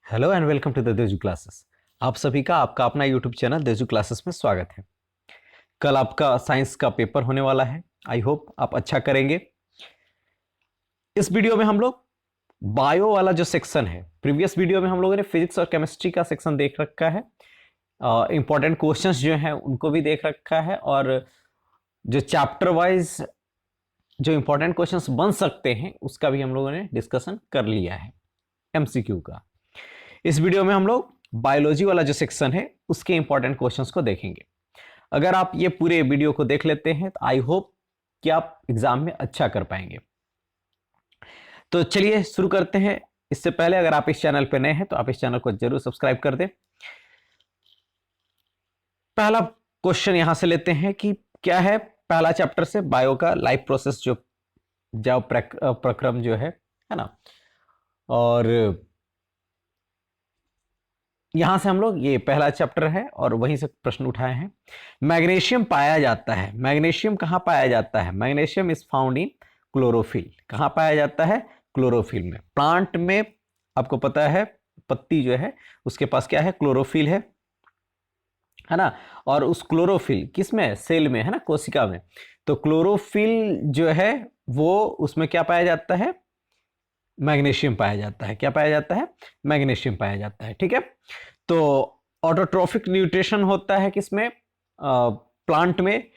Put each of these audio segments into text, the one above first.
Hello and welcome to the देजू classes. आप सभी का आपका अपना यूट्यूब चैनल देजू क्लासेस में स्वागत है। कल आपका साइंस का पेपर होने वाला है। आई होप आप अच्छा करेंगे। इस वीडियो में हम लोग बायो वाला जो सेक्शन है, प्रीवियस वीडियो में हम लोगों ने फिजिक्स और केमिस्ट्री का सेक्शन देख रखा है। इंपॉर्टेंट क्वेश्चंस जो हैं उनको भी देख रखा है, और जो चैप्टर वाइज जो इंपॉर्टेंट क्वेश्चंस बन सकते हैं उसका भी हम लोगों ने डिस्कशन कर लिया है, एमसीक्यू का। इस वीडियो में हम लोग बायोलॉजी वाला जो सेक्शन है उसके इंपॉर्टेंट क्वेश्चंस को देखेंगे। अगर आप ये पूरे वीडियो को देख लेते हैं तो आई होप कि आप एग्जाम में अच्छा कर पाएंगे। तो चलिए शुरू करते हैं। इससे पहले अगर आप इस चैनल पर नए हैं तो आप इस चैनल को जरूर सब्सक्राइब कर दें। पहला क्वेश्चन यहां से लेते हैं कि क्या है, पहला चैप्टर से बायो का लाइफ प्रोसेस जो प्रक्रम जो है ना। और यहां से हम लोग, ये पहला चैप्टर है और वहीं से प्रश्न उठाए हैं। मैग्नीशियम पाया जाता है। मैग्नीशियम कहां पाया जाता है? Magnesium is found in chlorophyll. कहां पाया जाता है? क्लोरोफिल में। प्लांट में आपको पता है पत्ती जो है उसके पास क्या है? क्लोरोफिल है ना। और उस क्लोरोफिल किसमें? सेल में है ना, कोशिका में। तो क्लोरोफिल जो है वो, उसमें क्या पाया जाता है? मैग्नीशियम पाया जाता है। क्या पाया जाता है? मैग्नीशियम पाया जाता है। ठीक है। तो ऑटोट्रोफिक न्यूट्रिशन होता है किसमें? प्लांट में।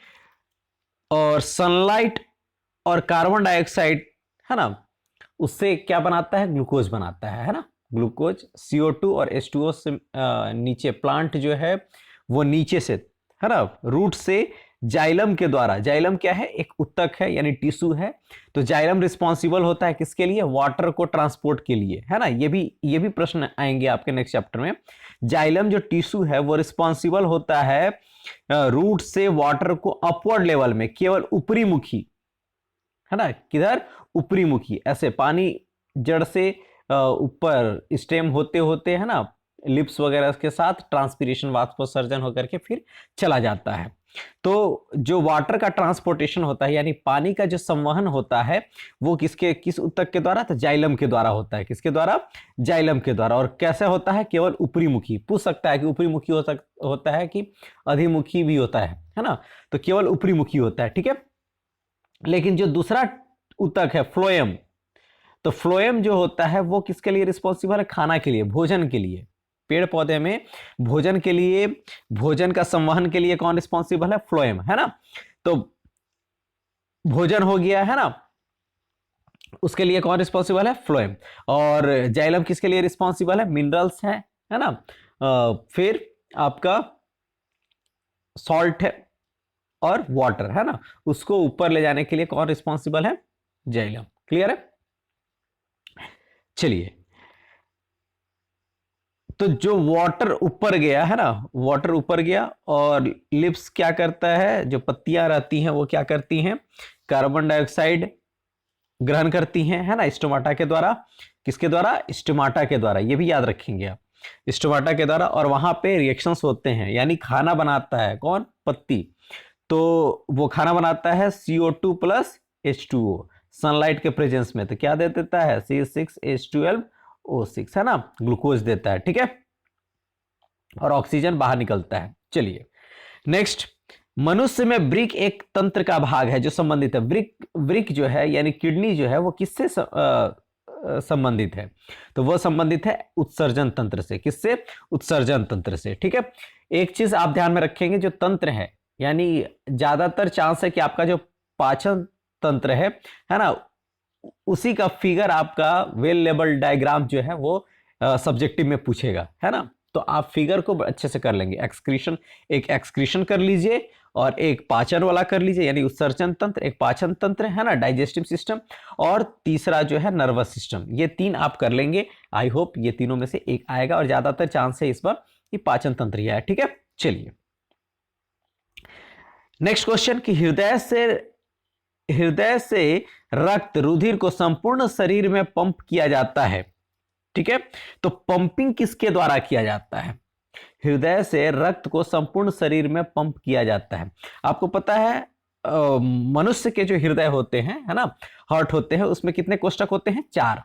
और सनलाइट और कार्बन डाइऑक्साइड है ना, उससे क्या बनाता है? ग्लूकोज बनाता है ना। ग्लूकोज CO2 और H2O से नीचे प्लांट जो है वो नीचे से है ना, रूट से जाइलम के द्वारा। जाइलम क्या है? एक उत्तक है यानी टिश्यू है। तो जाइलम रिस्पॉन्सिबल होता है किसके लिए? वाटर को ट्रांसपोर्ट के लिए, है ना। ये भी प्रश्न आएंगे आपके नेक्स्ट चैप्टर में। जाइलम जो टिश्यू है वो रिस्पॉन्सिबल होता है रूट से वाटर को अपवर्ड लेवल में, केवल ऊपरी मुखी, है ना। किधर? ऊपरी मुखी। ऐसे पानी जड़ से ऊपर स्टेम होते होते है ना, लिप्स वगैरह के साथ ट्रांसपीरेशन, वाष्पोत्सर्जन होकर के फिर चला जाता है। तो जो वाटर का ट्रांसपोर्टेशन होता है यानी पानी का जो संवहन होता है वो किस उत्तक के द्वारा? तो जाइलम के द्वारा होता है। किसके द्वारा? जाइलम के द्वारा। और कैसे होता है? केवल ऊपरी मुखी। पूछ सकता है कि ऊपरी मुखी होता है कि अधिमुखी भी होता है ना। तो केवल ऊपरी मुखी होता है। ठीक है। लेकिन जो दूसरा उत्तक है फ्लोएम, तो फ्लोएम जो होता है वो किसके लिए रिस्पॉन्सिबल है? खाना के लिए, भोजन के लिए। पेड़ पौधे में भोजन के लिए, भोजन का संवहन के लिए कौन रिस्पॉन्सिबल है? फ्लोएम, है ना। तो भोजन हो गया है ना, उसके लिए कौन रिस्पॉन्सिबल है? फ्लोएम। और जाइलम किसके लिए रिस्पॉन्सिबल है? मिनरल्स है ना। फिर आपका सॉल्ट है और वाटर, है ना, उसको ऊपर ले जाने के लिए कौन रिस्पॉन्सिबल है? जाइलम। क्लियर है? चलिए, तो जो वाटर ऊपर गया है ना, वाटर ऊपर गया और लिप्स क्या करता है? जो पत्तियां रहती हैं वो क्या करती हैं? कार्बन डाइऑक्साइड ग्रहण करती हैं, है ना, स्टोमाटा के द्वारा। किसके द्वारा? स्टोमाटा के द्वारा। ये भी याद रखेंगे आप, स्टोमाटा के द्वारा। और वहां पे रिएक्शंस होते हैं, यानी खाना बनाता है कौन? पत्ती। तो वो खाना बनाता है CO2 प्लस H2O सनलाइट के प्रेजेंस में। तो क्या दे देता है? C6H12O6, है ना, ग्लूकोज देता है। ठीक है। और ऑक्सीजन बाहर निकलता है। चलिए नेक्स्ट, मनुष्य में वृक्क एक तंत्र का भाग है जो संबंधित है। वृक्क जो है यानी किडनी जो है वो किससे संबंधित है? तो वो संबंधित है उत्सर्जन तंत्र से। किससे? उत्सर्जन तंत्र से। ठीक है। एक चीज आप ध्यान में रखेंगे, जो तंत्र है यानी ज्यादातर चांस है कि आपका जो पाचन तंत्र है ना, उसी का फिगर आपका वेल लेवल डायग्राम जो है वो सब्जेक्टिव में पूछेगा, है ना। तो आप फिगर को अच्छे से कर लेंगे। एक्सक्रीशन, एक एक्सक्रीशन कर लीजिए और एक पाचन वाला कर लीजिए, यानी उत्सर्जन तंत्र, एक पाचन तंत्र, है ना, डाइजेस्टिव सिस्टम, और तीसरा जो है नर्वस सिस्टम। ये तीन आप कर लेंगे। आई होप ये तीनों में से एक आएगा और ज्यादातर चांस है इस बार कि पाचन तंत्र ही आया। ठीक है। चलिए नेक्स्ट क्वेश्चन कि हृदय से रक्त, रुधिर को संपूर्ण शरीर में पंप किया जाता है। ठीक है। तो पंपिंग किसके द्वारा किया जाता है? हृदय से रक्त को संपूर्ण शरीर में पंप किया जाता है। आपको पता है मनुष्य के जो हृदय होते हैं, है ना, हार्ट होते हैं, उसमें कितने कोष्ठक होते हैं? 4।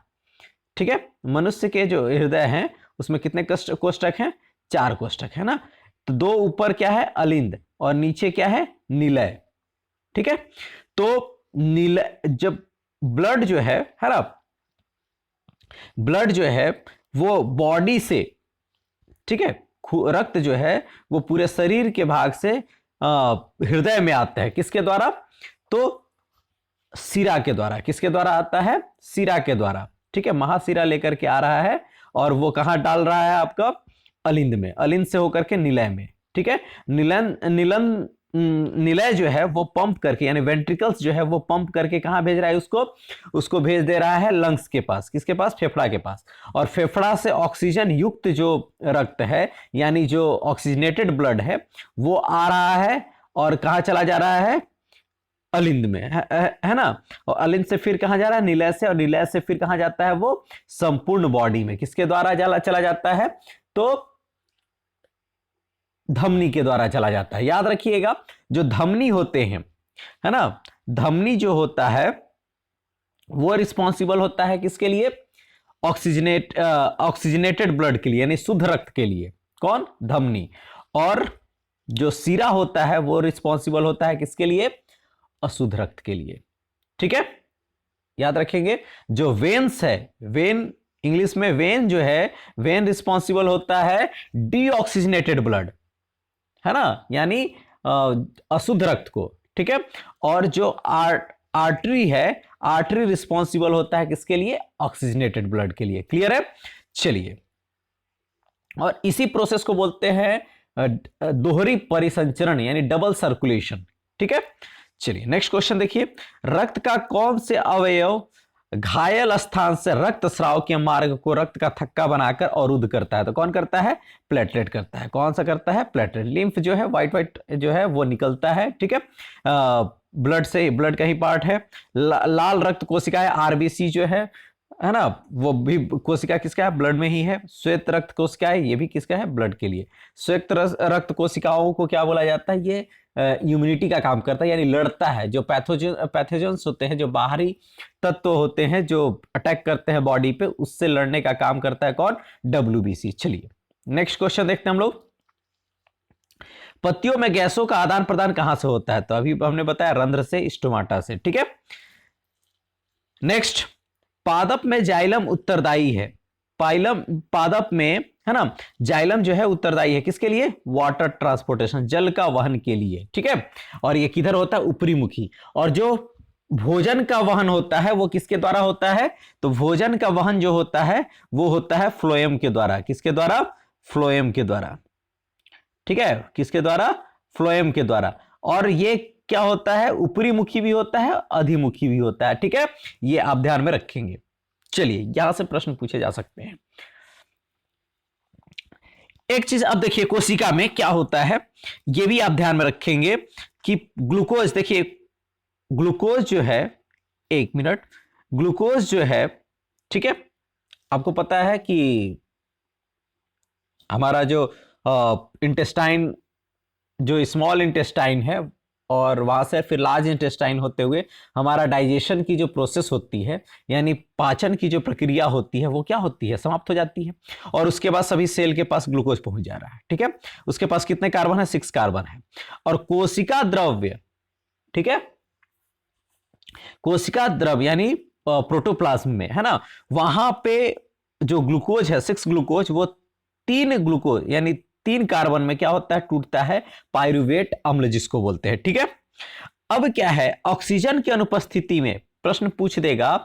ठीक है। मनुष्य के जो हृदय हैं उसमें कितने कोष्टक हैं? 4 कोष्टक है ना। तो 2 ऊपर क्या है? अलिंद, और नीचे क्या है? निलय। ठीक है, तो निलय, जब ब्लड जो है ना, ब्लड जो है वो बॉडी से, ठीक है, रक्त जो है वो पूरे शरीर के भाग से हृदय में आता है। किसके द्वारा? तो सिरा के द्वारा। किसके द्वारा आता है? सिरा के द्वारा। ठीक है, महासिरा लेकर के आ रहा है, और वो कहां डाल रहा है? आपका अलिंद में, अलिंद से होकर के निलय में। ठीक है, निलय जो है वो पंप करके, यानी वेंट्रिकल्स जो है वो पंप करके कहां भेज रहा है? उसको भेज दे रहा है लंग्स के पास। किसके पास? फेफड़ा के पास। और फेफड़ा से ऑक्सीजन युक्त जो रक्त है, यानी जो ऑक्सीजनेटेड ब्लड है, वो आ रहा है और कहां चला जा रहा है? अलिंद में, है ना। और अलिंद से फिर कहां जा रहा है? निलय से, और निलय से फिर कहां जाता है? वो संपूर्ण बॉडी में। किसके द्वारा चला जाता है? तो धमनी के द्वारा चला जाता है। याद रखिएगा, जो धमनी होते हैं, है ना, धमनी जो होता है वो रिस्पॉन्सिबल होता है किसके लिए? ऑक्सीजनेटेड ब्लड के लिए, यानी शुद्ध रक्त के लिए। कौन? धमनी। और जो सिरा होता है वो रिस्पॉन्सिबल होता है किसके लिए? अशुद्ध रक्त के लिए। ठीक है, याद रखेंगे। जो वेन्स है, वेन इंग्लिश में वेन जो है, वेन रिस्पॉन्सिबल होता है डीऑक्सीजनेटेड ब्लड, है ना, यानी अशुद्ध रक्त को। ठीक है, और जो आर्टरी है, आर्टरी रिस्पॉन्सिबल होता है किसके लिए? ऑक्सीजनेटेड ब्लड के लिए। क्लियर है? चलिए, और इसी प्रोसेस को बोलते हैं दोहरी परिसंचरण, यानी डबल सर्कुलेशन। ठीक है, चलिए नेक्स्ट क्वेश्चन देखिए। रक्त का कौन से अवयव घायल स्थान से रक्त स्राव के मार्ग को रक्त का थक्का बनाकर अवरुद्ध करता है? तो कौन करता है? प्लेटलेट करता है। कौन सा करता है? प्लेटलेट। लिम्फ जो है, व्हाइट जो है वो निकलता है। ठीक है, ब्लड से, ब्लड का ही पार्ट है। लाल रक्त कोशिकाएं, आरबीसी जो है ना, वो भी कोशिका किसका है? ब्लड में ही है। श्वेत रक्त कोशिकाएं, ये भी किसका है? ब्लड के लिए। श्वेत रक्त कोशिकाओं को क्या बोला जाता है? ये इम्यूनिटी का काम करता है, यानी लड़ता है। जो पैथोजेंस होते हैं, जो बाहरी तत्व होते हैं जो अटैक करते हैं बॉडी पे, उससे लड़ने का काम करता है कौन? WBC। चलिए नेक्स्ट क्वेश्चन देखते हैं हम लोग। पत्तियों में गैसों का आदान प्रदान कहां से होता है? तो अभी हमने बताया रंध्र से, स्टोमाटा से। ठीक है, नेक्स्ट, पादप में जाइलम उत्तरदायी है। पादप में, है ना, जाइलम जो है उत्तरदायी है किसके लिए? वाटर ट्रांसपोर्टेशन, जल का वहन के लिए। ठीक है, और ये किधर होता है? ऊपरी मुखी। और जो भोजन का वहन होता है वो किसके द्वारा होता है? तो भोजन का वहन जो होता है वो होता है फ्लोएम के द्वारा। किसके द्वारा? फ्लोएम के द्वारा। ठीक है, किसके द्वारा? फ्लोएम के द्वारा। और ये क्या होता है? ऊपरी मुखी भी होता है, अधिमुखी भी होता है। ठीक है, ये आप ध्यान में रखेंगे। चलिए, यहां से प्रश्न पूछे जा सकते हैं। एक चीज अब देखिए, कोशिका में क्या होता है ये भी आप ध्यान में रखेंगे कि ग्लूकोज, देखिए ग्लूकोज जो है, एक मिनट, ग्लूकोज जो है, ठीक है, आपको पता है कि हमारा जो इंटेस्टाइन, जो स्मॉल इंटेस्टाइन है, और वहां से फिर लार्ज इंटेस्टाइन होते हुए हमारा डाइजेशन की जो प्रोसेस होती है, यानी पाचन की जो प्रक्रिया होती है, वो क्या होती है? समाप्त हो जाती है। और उसके बाद सभी सेल के पास ग्लूकोज पहुंच जा रहा है। ठीक है, उसके पास कितने कार्बन है? 6 कार्बन है। और कोशिका द्रव्य, ठीक है, कोशिका द्रव्य यानी प्रोटोप्लाज्म में, है ना, वहां पे जो ग्लूकोज है, 6 ग्लूकोज, वो 3 ग्लूकोज यानी 3 कार्बन में क्या होता है? टूटता है पाइरुवेट अम्ल, जिसको बोलते हैं। ठीक है, अब क्या है? ऑक्सीजन की अनुपस्थिति में प्रश्न पूछ देगा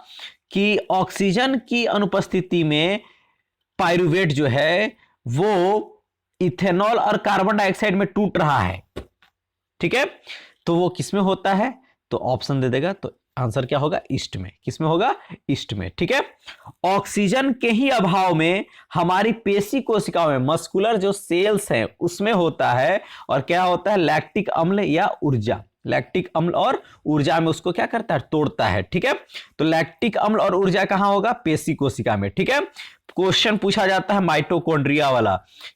कि ऑक्सीजन की अनुपस्थिति में पाइरुवेट जो है वो इथेनॉल और कार्बन डाइऑक्साइड में टूट रहा है। ठीक है, तो वो किसमें होता है? तो ऑप्शन दे देगा, तो आंसर क्या होगा? ईस्ट में। किसमें होगा? ईस्ट में। ठीक है, ऑक्सीजन के ही अभाव में हमारी पेशी कोशिकाओं में, मस्कुलर जो सेल्स हैं उसमें होता है, और क्या होता है? लैक्टिक अम्ल या ऊर्जा, लैक्टिक अम्ल और ऊर्जा में उसको क्या करता है? तोड़ता है। ठीक है, तो लैक्टिक अम्ल और ऊर्जा कहां होगा? पेशी कोशिका में। ठीक है, क्वेश्चन पूछा जाता है माइटोकॉन्ड्रिया वाला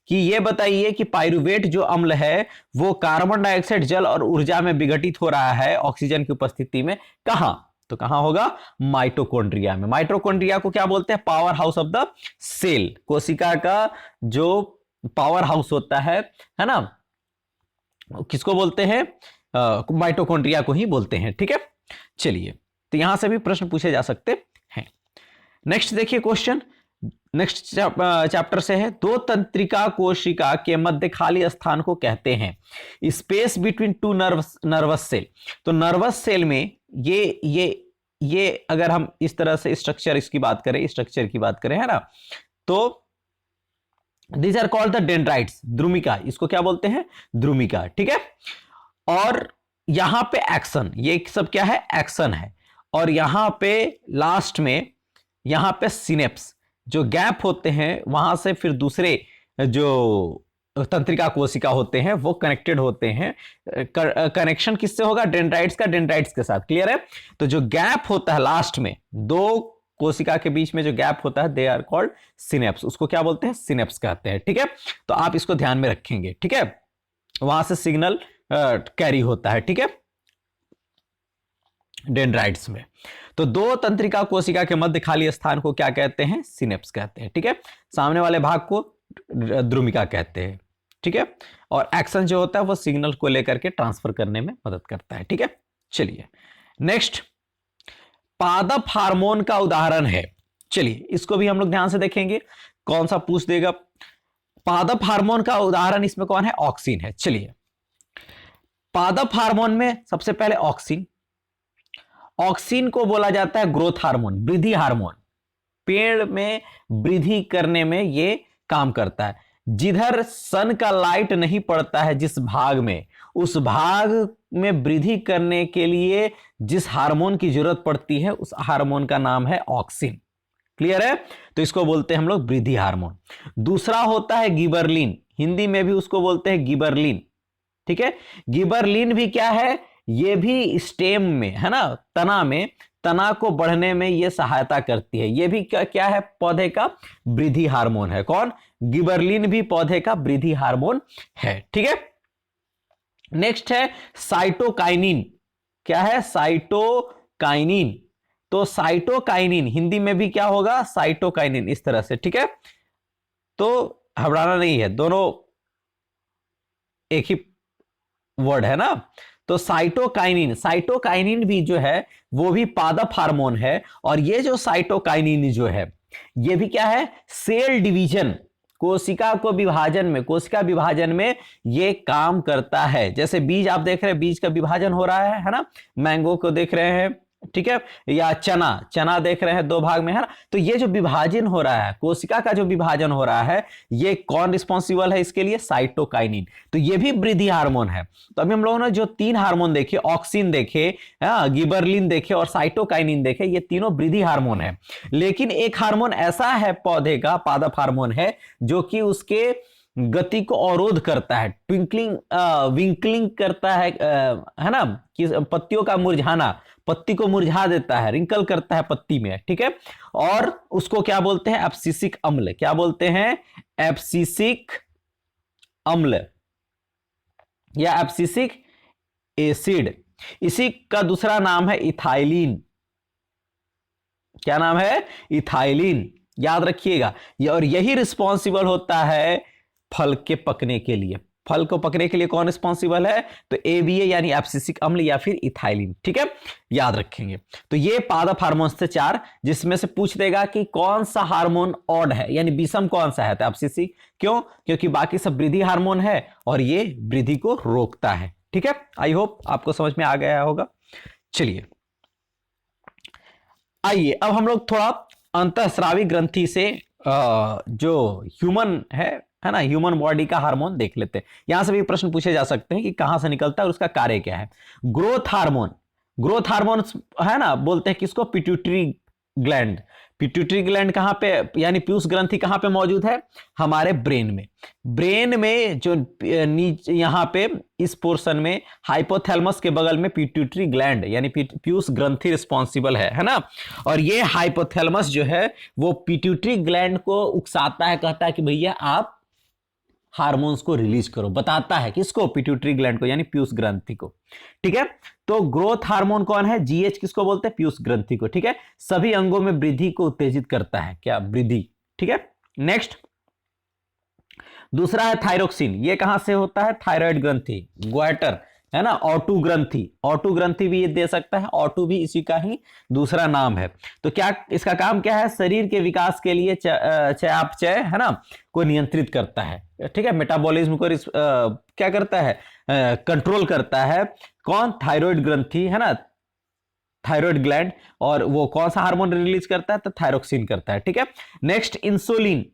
कि ये बताइए कि पाइरुवेट जो अम्ल है वो कार्बन डाइऑक्साइड, जल और ऊर्जा में विघटित हो रहा है ऑक्सीजन की उपस्थिति में, कहां? तो कहां होगा? माइटोकॉन्ड्रिया में। माइटोकॉन्ड्रिया को क्या बोलते हैं? Power house of the cell, कोशिका का जो पावर हाउस होता है ना, किसको बोलते हैं? माइटोकॉन्ड्रिया को ही बोलते हैं। ठीक है, चलिए, तो यहां से भी प्रश्न पूछे जा सकते हैं। नेक्स्ट देखिए क्वेश्चन, नेक्स्ट चैप्टर से है, दो तंत्रिका कोशिका के मध्य खाली स्थान को कहते हैं space between two nervous cell. तो नर्वस सेल में ये अगर हम इस तरह से स्ट्रक्चर इसकी बात करें, स्ट्रक्चर की बात करें, है ना, तो these are called the dendrites, द्रुमिका, इसको क्या बोलते हैं? द्रुमिका। ठीक है, और यहां पे एक्शन, ये सब क्या है? एक्शन है। और यहां पे लास्ट में यहां पे सिनेप्स, जो गैप होते हैं वहां से फिर दूसरे जो तंत्रिका कोशिका होते हैं वो कनेक्टेड होते हैं। कनेक्शन किससे होगा? डेंड्राइट्स का डेंड्राइट्स के साथ। क्लियर है? तो जो गैप होता है लास्ट में, दो कोशिका के बीच में जो गैप होता है, दे आर कॉल्ड सिनेप्स, उसको क्या बोलते हैं? सिनेप्स कहते हैं। ठीक है, तो आप इसको ध्यान में रखेंगे। ठीक है, वहां से सिग्नल कैरी होता है। ठीक है, डेंड्राइट्स में। तो दो तंत्रिका कोशिका के मध्य खाली स्थान को क्या कहते हैं? सिनेप्स कहते हैं। ठीक है, सामने वाले भाग को द्रुमिका कहते हैं। ठीक है, और एक्शन जो होता है वो सिग्नल को लेकर के ट्रांसफर करने में मदद करता है। ठीक है, चलिए नेक्स्ट, पादप हार्मोन का उदाहरण है। चलिए इसको भी हम लोग ध्यान से देखेंगे, कौन सा पूछ देगा। पादप हार्मोन का उदाहरण इसमें कौन है? ऑक्सिन है। चलिए, पादप हार्मोन में सबसे पहले ऑक्सिन, ऑक्सिन को बोला जाता है ग्रोथ हार्मोन, वृद्धि हार्मोन, पेड़ में वृद्धि करने में ये काम करता है। जिधर सन का लाइट नहीं पड़ता है जिस भाग में, उस भाग में वृद्धि करने के लिए जिस हार्मोन की जरूरत पड़ती है उस हार्मोन का नाम है ऑक्सिन। क्लियर है? तो इसको बोलते हैं हम लोग वृद्धि हार्मोन। दूसरा होता है गिबरलिन, हिंदी में भी उसको बोलते हैं गिबरलिन। ठीक है, गिबरलिन भी क्या है? ये भी स्टेम में, है ना, तना में, तना को बढ़ने में ये सहायता करती है। ये भी क्या है? पौधे का वृद्धि हार्मोन है। कौन? गिबरलिन भी पौधे का वृद्धि हार्मोन है। ठीक है, नेक्स्ट है साइटोकाइनिन। क्या है? साइटोकाइनिन। तो साइटोकाइनिन हिंदी में भी क्या होगा? साइटोकाइनिन, इस तरह से। ठीक है, तो घबराना नहीं है, दोनों एक ही वर्ड है ना। तो साइटोकाइनिन, साइटोकाइनिन भी जो है वो भी पादप हार्मोन है। और ये जो साइटोकाइनिन जो है ये भी क्या है? सेल डिवीजन, कोशिका को विभाजन में, कोशिका विभाजन में ये काम करता है। जैसे बीज आप देख रहे हैं, बीज का विभाजन हो रहा है ना, मैंगो को देख रहे हैं, ठीक है, या चना देख रहे हैं दो भाग में, है ना। तो ये जो विभाजन हो रहा है, कोशिका का जो विभाजन हो रहा है, ये कौन रिस्पॉन्सिबल है इसके लिए? साइटोकाइनिन। तो ये भी वृद्धि हार्मोन है। तो अभी हम लोगों ने जो तीन हार्मोन देखे, ऑक्सिन देखे, गिबरलिन देखे और साइटोकाइनिन देखे, ये तीनों वृद्धि हार्मोन है। लेकिन एक हार्मोन ऐसा है पौधे का, पादप हार्मोन है, जो कि उसके गति को अवरोध करता है, विंकलिंग करता है ना, कि पत्तियों का मुरझाना, पत्ती को मुरझा देता है, रिंकल करता है पत्ती में। ठीक है, और उसको क्या बोलते हैं? एब्सिसिक अम्ल। क्या बोलते हैं? एब्सिसिक अम्ल या एब्सिसिक एसिड। इसी का दूसरा नाम है इथाइलिन। क्या नाम है? इथाइलिन। याद रखिएगा, और यही रिस्पॉन्सिबल होता है फल के पकने के लिए। फल को पकने के लिए कौन रिस्पॉन्सिबल है? तो एबीए यानी एब्सिसिक अम्ल या फिर इथाइलिन। ठीक है, याद रखेंगे। तो ये पादप हार्मोन से चार, जिसमें से पूछ देगा कि कौन सा हार्मोन ऑड है, यानी विषम कौन सा है? तो एब्सिसिक। क्यों? क्योंकि बाकी सब वृद्धि हार्मोन है और ये वृद्धि को रोकता है। ठीक है, आई होप आपको समझ में आ गया होगा। चलिए आइए अब हम लोग थोड़ा अंतःस्रावी ग्रंथि से जो ह्यूमन है ना, ह्यूमन बॉडी का हार्मोन देख लेते हैं। यहां से भी प्रश्न पूछे जा सकते हैं कि कहां से निकलता है और उसका कार्य क्या है। ग्रोथ हार्मोन, ग्रोथ हार्मोन है ना, बोलते हैं किसको? Pituitary gland. पिट्यूटरी ग्लैंड कहां पे, यानी पीयूष ग्रंथि कहां पे मौजूद है? हमारे ब्रेन में। ब्रेन में जो नीचे यहां पे इस पोर्शन में हाइपोथैलेमस के बगल में पिट्यूटरी ग्लैंड यानी पीयूष ग्रंथि रिस्पॉन्सिबल है ना। और ये हाइपोथैलेमस जो है वो पिट्यूटरी ग्लैंड को उकसाता है, कहता है कि भैया आप हार्मोन्स को रिलीज करो, बताता है किसको? पिट्यूटरी ग्लैंड को, यानी पीयूष ग्रंथि को। ठीक है, तो ग्रोथ हार्मोन कौन है? जीएच किसको बोलते हैं? पीयूष ग्रंथि को। ठीक है, सभी अंगों में वृद्धि को उत्तेजित करता है, क्या? वृद्धि। ठीक है, नेक्स्ट दूसरा है थायरोक्सिन। ये कहां से होता है? थायराइड ग्रंथि, ग्वाटर है ना, ऑटू ग्रंथि। ऑटू ग्रंथि भी ये दे सकता है, ऑटू भी इसी का ही दूसरा नाम है। तो क्या इसका काम क्या है? शरीर के विकास के लिए चयापचय है ना को नियंत्रित करता है। ठीक है, मेटाबॉलिज्म को क्या करता है? कंट्रोल करता है। कौन? थायराइड ग्रंथि है ना, थायराइड ग्लैंड। और वो कौन सा हार्मोन रिलीज करता है? तो थायरोक्सिन करता है। ठीक है, नेक्स्ट इंसुलिन,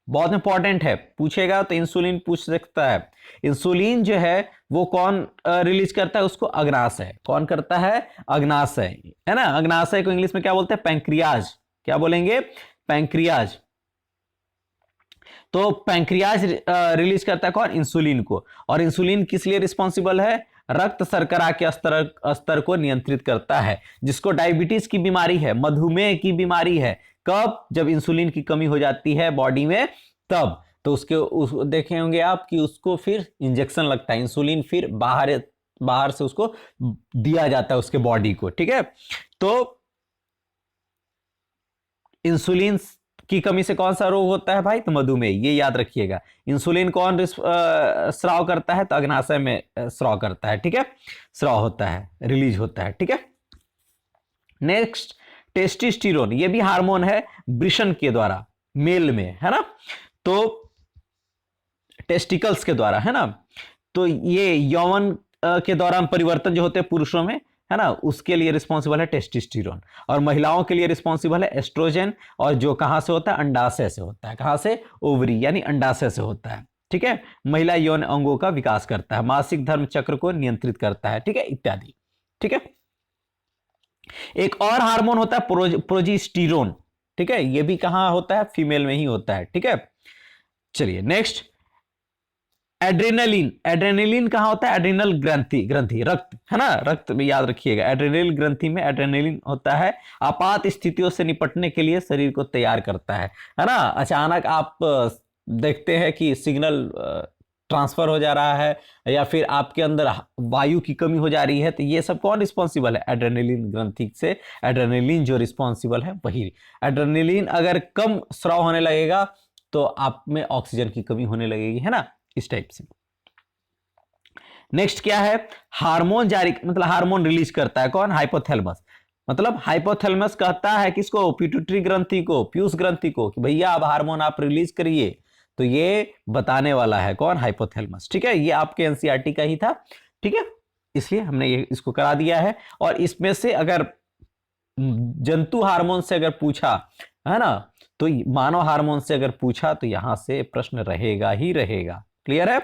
बहुत इंपॉर्टेंट है, पूछेगा तो इंसुलिन पूछ सकता है। इंसुलिन जो है वो कौन रिलीज करता है? उसको अग्नाशय। कौन करता है? अग्नाशय है ना। अग्नाशय को इंग्लिश में क्या बोलते हैं? पैंक्रियाज। क्या बोलेंगे? पैंक्रियाज। तो पैंक्रियाज रिलीज करता है कौन? इंसुलिन को। और इंसुलिन किस लिए रिस्पॉन्सिबल है? रक्त शर्करा के स्तर को नियंत्रित करता है। जिसको डायबिटीज की बीमारी है, मधुमेह की बीमारी है, कब? जब इंसुलिन की कमी हो जाती है बॉडी में, तब। तो देखे होंगे आप कि उसको फिर इंजेक्शन लगता है, इंसुलिन फिर बाहर से उसको दिया जाता है उसके बॉडी को। ठीक है, तो इंसुलिन की कमी से कौन सा रोग होता है भाई? तो मधुमेह, ये याद रखिएगा। इंसुलिन कौन स्राव करता है? तो अग्नाशय में स्राव करता है। ठीक है, स्राव होता है, रिलीज होता है। ठीक है, नेक्स्ट टेस्टोस्टेरोन, ये भी हार्मोन है, वृषण के द्वारा, मेल में है ना, तो टेस्टिकल्स के द्वारा है ना। तो ये यौवन के दौरान परिवर्तन जो होते हैं पुरुषों में है ना, उसके लिए रिस्पॉन्सिबल है टेस्टोस्टेरोन। और महिलाओं के लिए रिस्पॉन्सिबल है एस्ट्रोजन। और जो कहां से होता है? अंडाशय से होता है। कहां से? ओवरी यानी अंडाशय से होता है। ठीक है, महिला यौन अंगों का विकास करता है, मासिक धर्म चक्र को नियंत्रित करता है। ठीक है, इत्यादि। ठीक है, एक और हार्मोन होता है प्रोजेस्टेरोन। ठीक है, ये भी कहां होता है? फीमेल में ही होता है। ठीक है, चलिए नेक्स्ट एड्रेनलिन। एड्रेनलिन कहां होता है? एड्रेनल ग्रंथि रक्त है ना, रक्त में याद रखिएगा। एड्रेनल ग्रंथि में एड्रेनलिन होता है, आपात स्थितियों से निपटने के लिए शरीर को तैयार करता है ना। अचानक आप देखते हैं कि सिग्नल ट्रांसफर हो जा रहा है, या फिर आपके अंदर वायु की कमी हो जा रही है, तो ये सब कौन रिस्पॉन्सिबल है? एड्रेनलिन ग्रंथि से एड्रेनलिन जो रिस्पॉन्सिबल है वही। एड्रेनलिन अगर कम स्राव होने लगेगा तो आप में ऑक्सीजन की कमी होने लगेगी, है ना, इस टाइप से। नेक्स्ट क्या है? हार्मोन जारी, मतलब हार्मोन रिलीज करता है कौन? हाइपोथैलेमस। मतलब हाइपोथैलेमस कहता है किसको? पिट्यूटरी ग्रंथि को, पीयूष ग्रंथि को, कि भैया अब हार्मोन आप रिलीज करिए। तो ये बताने वाला है कौन? हाइपोथैलेमस। ठीक है, ये आपके एनसीईआरटी का ही था। ठीक है, इसलिए हमने ये इसको करा दिया है। और इसमें से अगर जंतु हार्मोन से अगर पूछा है ना, तो मानव हार्मोन से अगर पूछा तो यहां से प्रश्न रहेगा ही रहेगा। क्लियर है?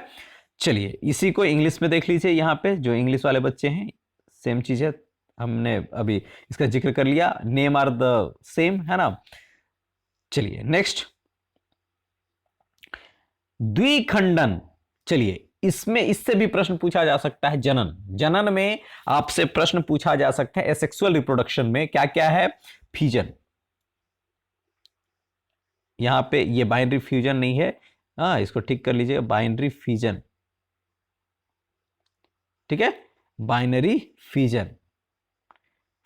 चलिए इसी को इंग्लिश में देख लीजिए। यहां पे जो इंग्लिश वाले बच्चे हैं, सेम चीज है, हमने अभी इसका जिक्र कर लिया, नेम आर द सेम, है ना। चलिए नेक्स्ट द्विखंडन। चलिए इसमें इससे भी प्रश्न पूछा जा सकता है। जनन में आपसे प्रश्न पूछा जा सकता है। एसेक्सुअल रिप्रोडक्शन में क्या क्या है? फ्यूजन। यहां पे ये बाइनरी फ्यूजन नहीं है, हाँ इसको ठीक कर लीजिएगा, बाइनरी फ्यूजन। ठीक है, बाइनरी फ्यूजन।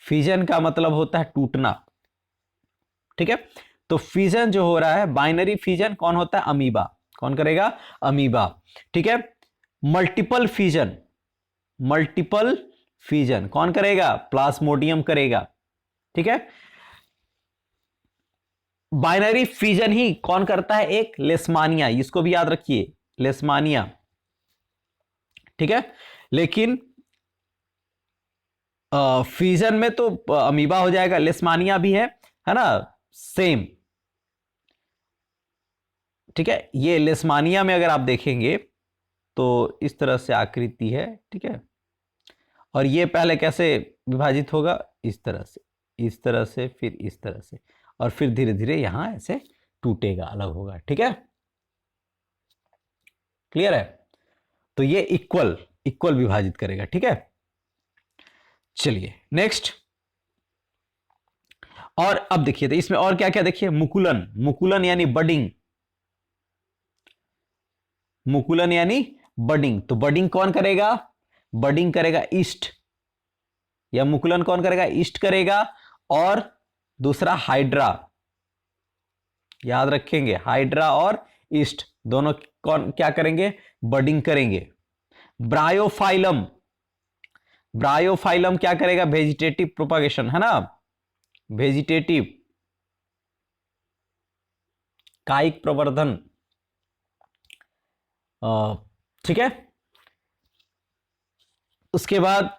फ्यूजन का मतलब होता है टूटना। ठीक है, तो फ्यूजन जो हो रहा है, बाइनरी फ्यूजन कौन होता है? अमीबा। कौन करेगा? अमीबा। ठीक है, मल्टीपल फ्यूजन, मल्टीपल फ्यूजन कौन करेगा? प्लाज्मोडियम करेगा। ठीक है, बाइनरी फ्यूजन ही कौन करता है? एक लेशमानिया, इसको भी याद रखिए, लेशमानिया। ठीक है, लेकिन फ्यूजन में तो अमीबा हो जाएगा, लेशमानिया भी है ना, सेम। ठीक है, ये लेशमानिया में अगर आप देखेंगे तो इस तरह से आकृति है। ठीक है, और ये पहले कैसे विभाजित होगा? इस तरह से, इस तरह से, फिर इस तरह से, और फिर धीरे धीरे यहां ऐसे टूटेगा, अलग होगा। ठीक है, क्लियर है? तो ये इक्वल इक्वल विभाजित करेगा। ठीक है, चलिए नेक्स्ट। और अब देखिए तो इसमें और क्या क्या, देखिए मुकुलन। मुकुलन यानी बडिंग, मुकुलन यानी बडिंग। तो बडिंग कौन करेगा? बडिंग करेगा ईस्ट। या मुकुलन कौन करेगा, ईस्ट करेगा, और दूसरा हाइड्रा, याद रखेंगे हाइड्रा और ईस्ट दोनों कौन क्या करेंगे, बडिंग करेंगे। ब्रायोफाइलम, ब्रायोफाइलम क्या करेगा, वेजिटेटिव प्रोपागेशन, है ना, वेजिटेटिव कायिक प्रवर्धन, ठीक है। उसके बाद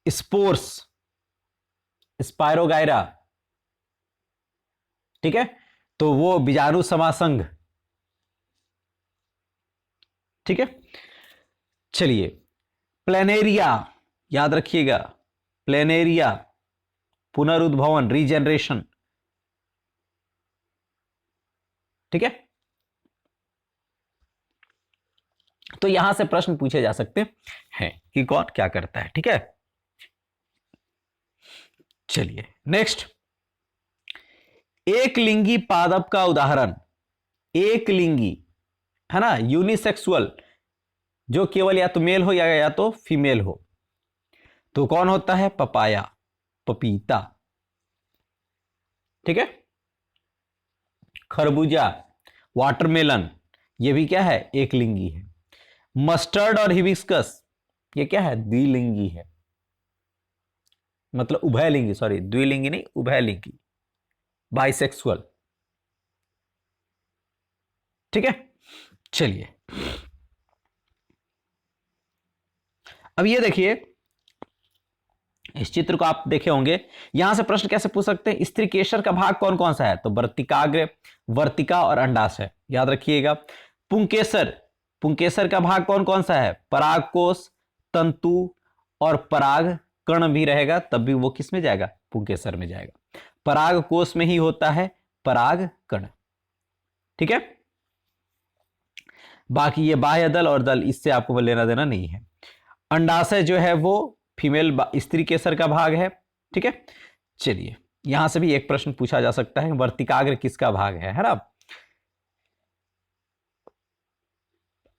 स्पोर्स, स्पायरोगायरा, ठीक है, तो वो बीजाणु समासंग, ठीक है। चलिए प्लेनेरिया, याद रखिएगा, प्लेनेरिया पुनरुद्भवन, रीजनरेशन, ठीक है। तो यहां से प्रश्न पूछे जा सकते हैं कि कौन क्या करता है, ठीक है। चलिए नेक्स्ट, एक लिंगी पादप का उदाहरण, एक लिंगी, है ना, यूनिसेक्सुअल, जो केवल या तो मेल हो या तो फीमेल हो, तो कौन होता है, पपाया, पपीता, ठीक है। खरबूजा, वाटरमेलन, ये भी क्या है, एक लिंगी है। मस्टर्ड और हिबिस्कस, ये क्या है, द्विलिंगी है, मतलब उभयलिंगी, सॉरी द्विलिंगी नहीं, उभयलिंगी, बाइसेक्सुअल, ठीक है। चलिए अब ये देखिए, इस चित्र को आप देखे होंगे, यहां से प्रश्न कैसे पूछ सकते हैं, स्त्री केशर का भाग कौन कौन सा है, तो वर्तिकाग्र, वर्तिका और अंडाशय, याद रखिएगा। पुंकेसर, पुंकेसर का भाग कौन कौन सा है, परागकोश, तंतु और पराग कण भी रहेगा, तब भी वो किस में जाएगा, पुंकेसर में जाएगा। परागकोश में ही होता है पराग कण, ठीक है। बाकी ये बाह्य दल और दल, इससे आपको लेना देना नहीं है। अंडाशय जो है वो फीमेल स्त्री केसर का भाग है, ठीक है। चलिए यहां से भी एक प्रश्न पूछा जा सकता है, वर्तिकाग्र किसका भाग है ना।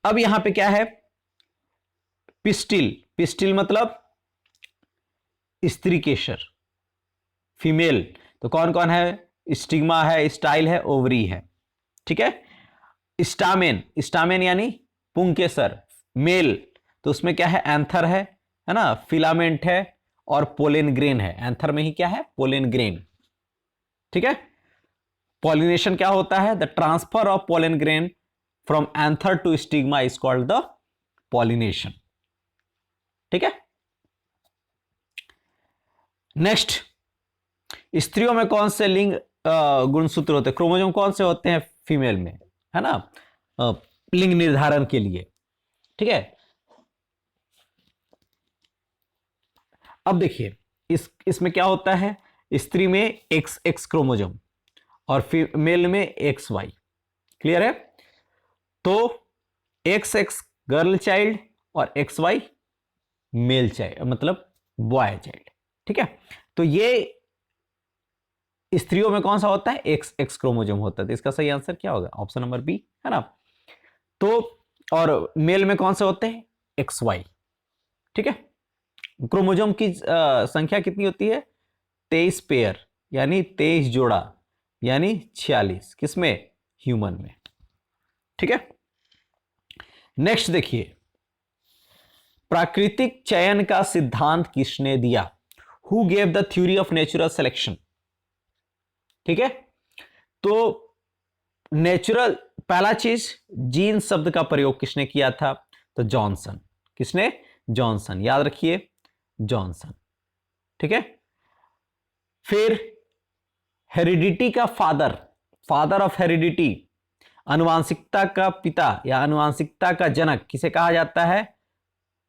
अब यहां पे क्या है, पिस्टिल, पिस्टिल मतलब स्त्री केसर, फीमेल, तो कौन कौन है, स्टिग्मा है, स्टाइल है, ओवरी है, ठीक है। स्टामेन, स्टामेन यानी पुंकेसर, मेल, तो उसमें क्या है, एंथर है ना, फिलामेंट है और पोलेन ग्रेन है। एंथर में ही क्या है, पोलेन ग्रेन, ठीक है। पॉलिनेशन क्या होता है, the transfer of pollen grain from anther to stigma is called the pollination, ठीक है। नेक्स्ट, स्त्रियों में कौन से लिंग गुणसूत्र होते हैं, क्रोमोसोम कौन से होते हैं फीमेल में, है ना, लिंग निर्धारण के लिए, ठीक है। अब देखिए इसमें क्या होता है, स्त्री में एक्स एक्स क्रोमोसोम और फीमेल में एक्स वाई, क्लियर है। तो एक्स एक्स गर्ल चाइल्ड और एक्स वाई मेल चाइल्ड, मतलब बॉय चाइल्ड, ठीक है। तो ये स्त्रियों में कौन सा होता है, एक्स एक्स क्रोमोसोम होता है, तो इसका सही आंसर क्या होगा, ऑप्शन नंबर बी, है ना। तो और मेल में कौन से होते हैं, एक्स वाई, ठीक है। क्रोमोसोम की संख्या कितनी होती है, 23 पेयर, यानी 23 जोड़ा, यानी 46, किसमें, ह्यूमन में, ठीक है। नेक्स्ट देखिए, प्राकृतिक चयन का सिद्धांत किसने दिया, who gave the theory of natural selection, ठीक है। तो नेचुरल, पहला चीज, जीन शब्द का प्रयोग किसने किया था, तो जॉनसन, किसने, जॉनसन, याद रखिए जॉनसन, ठीक है। फिर हेरिडिटी का फादर, फादर ऑफ हेरिडिटी, आनुवांशिकता का पिता या आनुवांशिकता का जनक किसे कहा जाता है,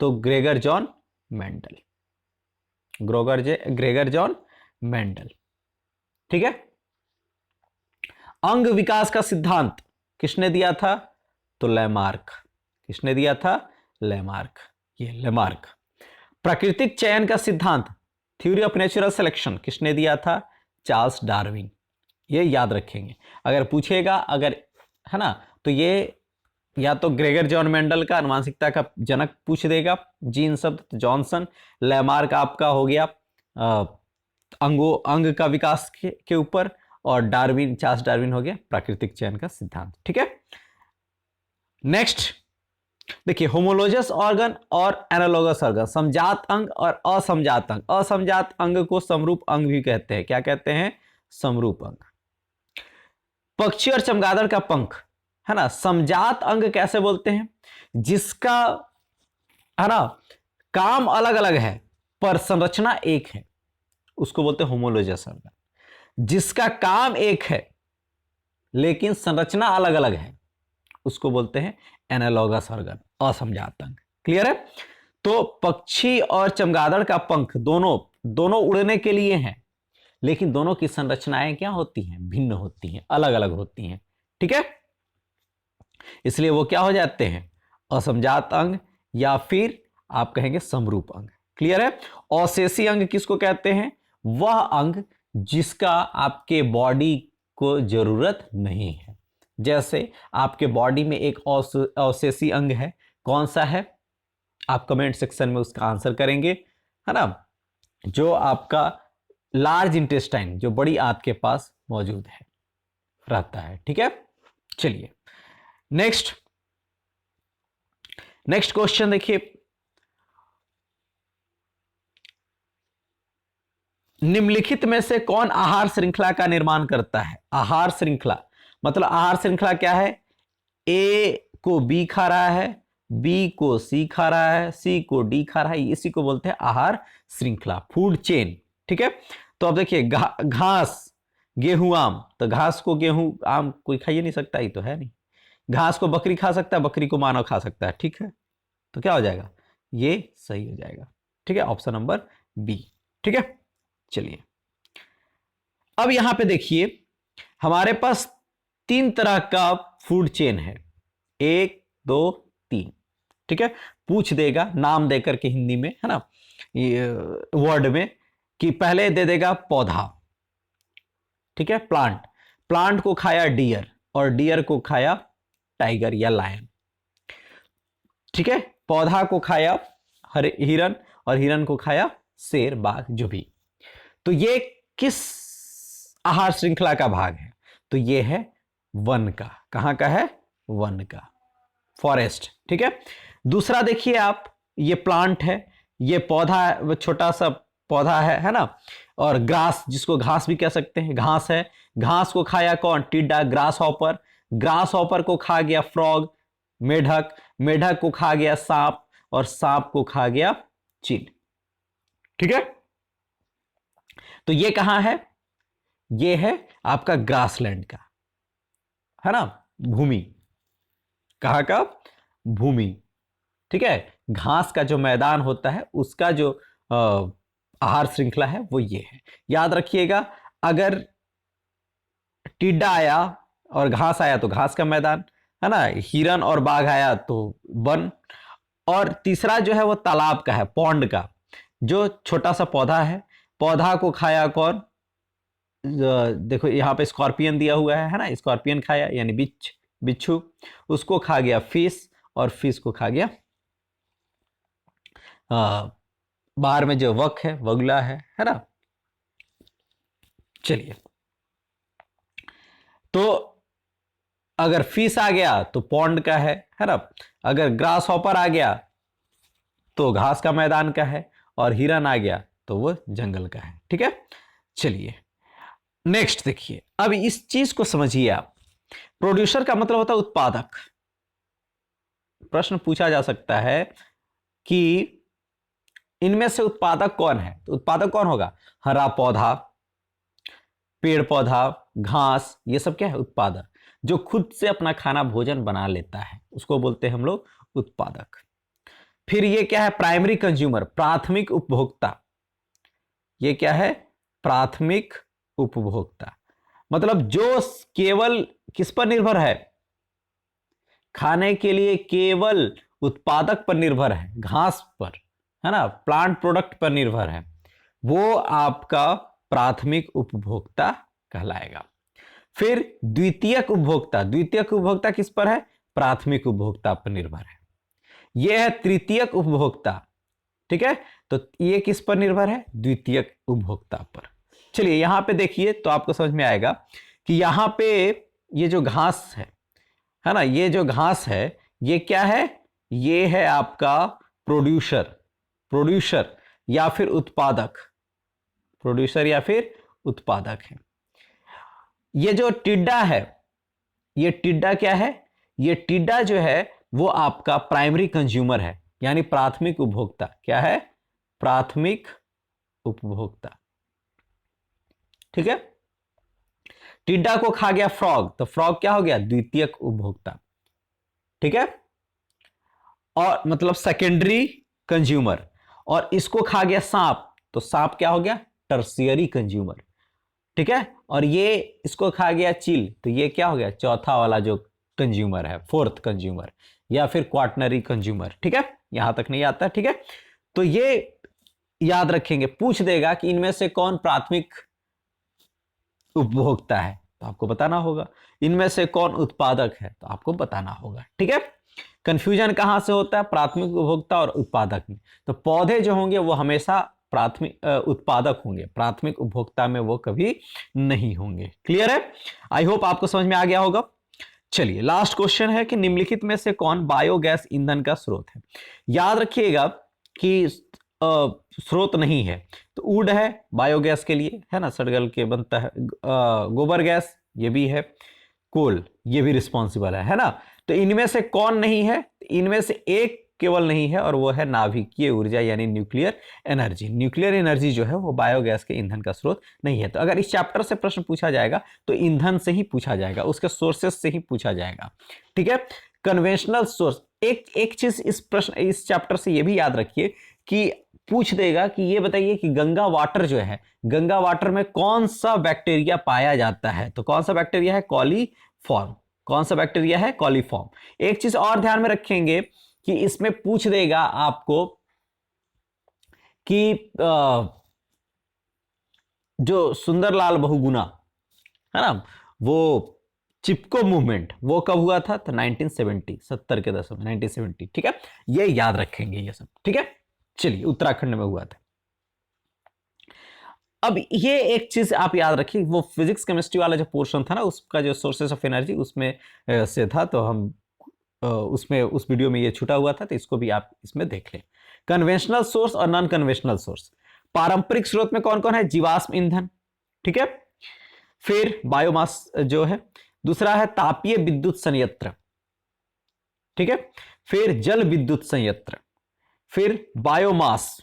तो Gregor John Mendel, Gregor John Mendel, ठीक है। अंग विकास का सिद्धांत किसने दिया था, तो लेमार्क, किसने दिया था, लेमार्क, ये लेमार्क। प्राकृतिक चयन का सिद्धांत, थ्योरी ऑफ नेचुरल सिलेक्शन, किसने दिया था, चार्ल्स डार्विन, ये याद रखेंगे, अगर पूछेगा, अगर, है ना, तो ये या तो ग्रेगर जॉन मेंडल का आनुवांशिकता का जनक पूछ देगा जीन शब्द, तो जॉनसन। लैमार्क आपका हो गया अंग का विकास के ऊपर, और डार्विन, चार्ल्स डार्विन हो गया प्राकृतिक चयन का सिद्धांत। ठीक है, नेक्स्ट देखिए, होमोलोजस ऑर्गन और एनालोगस ऑर्गन, समजात अंग और असमजात अंग। असमजात अंग को समरूप अंग भी कहते हैं। क्या कहते हैं? समरूप अंग। पक्षी और चमगादड़ का पंख, है ना, समजात अंग कैसे बोलते हैं? जिसका, है ना, काम अलग अलग है पर संरचना एक है, उसको बोलते हैं होमोलोजस ऑर्गन। जिसका काम एक है लेकिन संरचना अलग अलग है, उसको बोलते हैं एनालॉगस ऑर्गन, असमजात अंग। क्लियर है? तो पक्षी और चमगादड़ का पंख दोनों उड़ने के लिए हैं, लेकिन दोनों की संरचनाएं क्या होती हैं? भिन्न होती हैं, अलग अलग होती हैं। ठीक है, इसलिए वो क्या हो जाते हैं? असमजात अंग, या फिर आप कहेंगे समरूप अंग। क्लियर है? अवशेषी अंग किसको कहते हैं? वह अंग जिसका आपके बॉडी को जरूरत नहीं है। जैसे आपके बॉडी में एक अवशेषी अंग है, कौन सा है? आप कमेंट सेक्शन में उसका आंसर करेंगे, है ना। जो आपका लार्ज इंटेस्टाइन, जो बड़ी आंत के पास मौजूद है, रहता है। ठीक है, चलिए नेक्स्ट क्वेश्चन देखिए, निम्नलिखित में से कौन आहार श्रृंखला का निर्माण करता है? आहार श्रृंखला मतलब आहार श्रृंखला क्या है? ए को बी खा रहा है, बी को सी खा रहा है, सी को डी खा रहा है, इसी को बोलते हैं आहार श्रृंखला, फूड चेन। ठीक है, तो अब देखिए, घास, गेहूं, आम, तो घास को गेहूं आम कोई खा ही नहीं सकता, ये तो है नहीं। घास को बकरी खा सकता है, बकरी को मानव खा सकता है। ठीक है, तो क्या हो जाएगा? ये सही हो जाएगा। ठीक है, ऑप्शन नंबर बी। ठीक है, चलिए अब यहां पे देखिए, हमारे पास 3 तरह का फूड चेन है, 1 2 3। ठीक है, पूछ देगा नाम देकर के हिंदी में, है ना, वर्ड में, कि पहले दे देगा पौधा। ठीक है, प्लांट को खाया डियर, और डियर को खाया टाइगर या लायन। ठीक है, पौधा को खाया हिरन, और हिरन को खाया शेर, बाघ, जो भी। तो ये किस आहार श्रृंखला का भाग है? तो ये है वन का। कहां का है? वन का, फॉरेस्ट। ठीक है, दूसरा देखिए आप, ये प्लांट है, ये पौधा, छोटा सा पौधा है ना, और ग्रास, जिसको घास भी कह सकते हैं, घास है। घास को खाया कौन? टिड्डा, ग्रास हॉपर। ग्रास हॉपर को खा गया फ्रॉग, मेढक। मेढक को खा गया सांप, और सांप को खा गया चील। ठीक है, तो ये कहां है? ये है आपका ग्रासलैंड का, है ना, भूमि। कहां का? भूमि। ठीक है, घास का जो मैदान होता है, उसका जो आहार श्रृंखला है वो ये है। याद रखिएगा, अगर टिड्डा आया और घास आया तो घास का मैदान, है ना, हिरन और बाघ आया तो वन, और तीसरा जो है वो तालाब का है, पौंड का, जो छोटा सा पौधा है। पौधा को खाया कौन? देखो यहां पे स्कॉर्पियन दिया हुआ है ना, स्कॉर्पियन खाया, यानी बिच्छू। उसको खा गया फिश, और फिश को खा गया बाहर में जो वक है, वगुला है ना। चलिए, तो अगर फिश आ गया तो पौंड का है ना। अगर ग्रास हॉपर आ गया तो घास का मैदान का है, और हिरन आ गया तो वो जंगल का है। ठीक है, चलिए नेक्स्ट देखिए, अब इस चीज को समझिए आप। प्रोड्यूसर का मतलब होता है उत्पादक। प्रश्न पूछा जा सकता है कि इनमें से उत्पादक कौन है? तो उत्पादक कौन होगा? हरा पौधा, पेड़ पौधा, घास, ये सब क्या है? उत्पादक। जो खुद से अपना खाना भोजन बना लेता है, उसको बोलते हैं हम लोग उत्पादक। फिर ये क्या है? प्राइमरी कंज्यूमर, प्राथमिक उपभोक्ता। ये क्या है? प्राथमिक उपभोक्ता। मतलब जो केवल किस पर निर्भर है? खाने के लिए केवल उत्पादक पर निर्भर है, घास पर, है ना, प्लांट प्रोडक्ट पर निर्भर है, वो आपका प्राथमिक उपभोक्ता कहलाएगा। फिर द्वितीयक उपभोक्ता। द्वितीयक उपभोक्ता किस पर है? प्राथमिक उपभोक्ता पर निर्भर है। यह है तृतीयक उपभोक्ता, ठीक है, तो ये किस पर निर्भर है? द्वितीयक उपभोक्ता पर। चलिए यहां पे देखिए तो आपको समझ में आएगा कि यहां पे ये जो घास है ना, ये जो घास है ये क्या है? ये है आपका प्रोड्यूसर या फिर उत्पादक, प्रोड्यूसर या फिर उत्पादक है। ये जो टिड्डा है, ये टिड्डा क्या है? ये टिड्डा जो है वो आपका प्राइमरी कंज्यूमर है, यानी प्राथमिक उपभोक्ता। क्या है? प्राथमिक उपभोक्ता, ठीक है। टिड्डा को खा गया फ्रॉग, तो फ्रॉग क्या हो गया? द्वितीयक उपभोक्ता, ठीक है, और मतलब सेकेंडरी कंज्यूमर। और इसको खा गया सांप, तो सांप क्या हो गया? टर्शियरी कंज्यूमर, ठीक है। और ये इसको खा गया चील, तो ये क्या हो गया? चौथा वाला जो कंज्यूमर है, फोर्थ कंज्यूमर या फिर क्वार्टनरी कंज्यूमर, ठीक है। यहां तक नहीं आता, ठीक है। तो ये याद रखेंगे, पूछ देगा कि इनमें से कौन प्राथमिक उपभोक्ता है, तो आपको बताना होगा। इनमें से कौन उत्पादक है, तो आपको बताना होगा, ठीक है। कंफ्यूजन कहां से होता है? प्राथमिक उपभोक्ता और उत्पादक में। तो पौधे जो होंगे वो हमेशा प्राथमिक उत्पादक होंगे, प्राथमिक उपभोक्ता में वो कभी नहीं होंगे। क्लियर है? आई होप आपको समझ में आ गया होगा। चलिए लास्ट क्वेश्चन है कि निम्नलिखित में से कौन बायोगैस ईंधन का स्रोत है? याद रखिएगा कि स्रोत नहीं है तो वुड है बायोगैस के लिए, है ना, सड़गल के बनता है। गोबर गैस ये भी है, कोल ये भी रिस्पॉन्सिबल है ना। तो इनमें से कौन नहीं है? इनमें से एक केवल नहीं है और वो है नाभिकीय ऊर्जा यानी न्यूक्लियर एनर्जी। न्यूक्लियर एनर्जी जो है वो बायोगैस के ईंधन का स्रोत नहीं है। तो अगर इस चैप्टर से प्रश्न पूछा जाएगा तो ईंधन से ही पूछा जाएगा, उसके सोर्सेस से ही पूछा जाएगा, ठीक है। कन्वेंशनल सोर्स, एक चीज इस चैप्टर से ये भी याद रखिए कि पूछ देगा कि ये बताइए कि गंगा वाटर जो है, गंगा वाटर में कौन सा बैक्टीरिया पाया जाता है? तो कौन सा बैक्टीरिया है? कॉलीफॉर्म। कौन सा बैक्टीरिया है? कॉलीफॉर्म। एक चीज और ध्यान में रखेंगे कि इसमें पूछ देगा आपको कि जो सुंदरलाल बहुगुणा है ना, वो चिपको मूवमेंट वो कब हुआ था? तो 1970, 70 के दशक में, 1970, ठीक है। ये याद रखेंगे ये सब, ठीक है। चलिए उत्तराखंड में हुआ था। अब ये एक चीज आप याद रखिए, वो फिजिक्स केमिस्ट्री वाला जो पोर्शन था ना, उसका जो सोर्सेस ऑफ एनर्जी उसमें से था, तो हम उसमें उस वीडियो में ये छूटा हुआ था, तो इसको भी आप इसमें देख लें। कन्वेंशनल सोर्स और नॉन कन्वेंशनल सोर्स। पारंपरिक स्रोत में कौन कौन है? जीवाश्म ईंधन, ठीक है, फिर बायोमास जो है, दूसरा है तापीय विद्युत संयंत्र, ठीक है, फिर जल विद्युत संयंत्र, फिर बायोमास,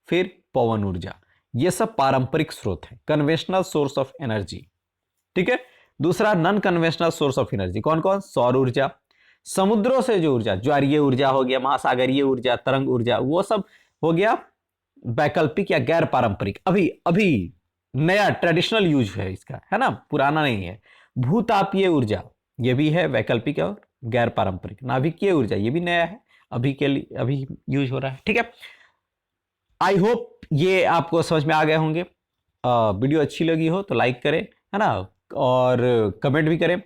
फिर पवन ऊर्जा। ये सब पारंपरिक स्रोत है, कन्वेंशनल सोर्स ऑफ एनर्जी, ठीक है। दूसरा non conventional source of energy कौन कौन? सौर ऊर्जा, समुद्रों से जो ऊर्जा, ज्वारीय ऊर्जा हो गया, महासागरीय ऊर्जा, तरंग ऊर्जा, वो सब हो गया वैकल्पिक या गैर पारंपरिक। अभी अभी नया ट्रेडिशनल यूज है इसका, है ना, पुराना नहीं है। भूतापीय ऊर्जा ये भी है वैकल्पिक और गैर पारंपरिक। नाभिकीय ऊर्जा ये भी नया है, अभी के लिए अभी यूज हो रहा है, ठीक है। आई होप ये आपको समझ में आ गए होंगे। वीडियो अच्छी लगी हो तो लाइक करें, है ना, और कमेंट भी करें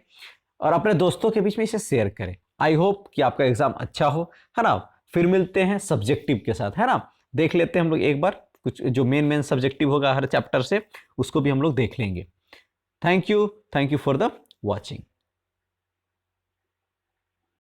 और अपने दोस्तों के बीच में इसे शेयर करें। आई होप कि आपका एग्जाम अच्छा हो, है ना। फिर मिलते हैं सब्जेक्टिव के साथ, है ना। देख लेते हैं हम लोग एक बार कुछ जो मेन सब्जेक्टिव होगा हर चैप्टर से, उसको भी हम लोग देख लेंगे। Thank you for the watching.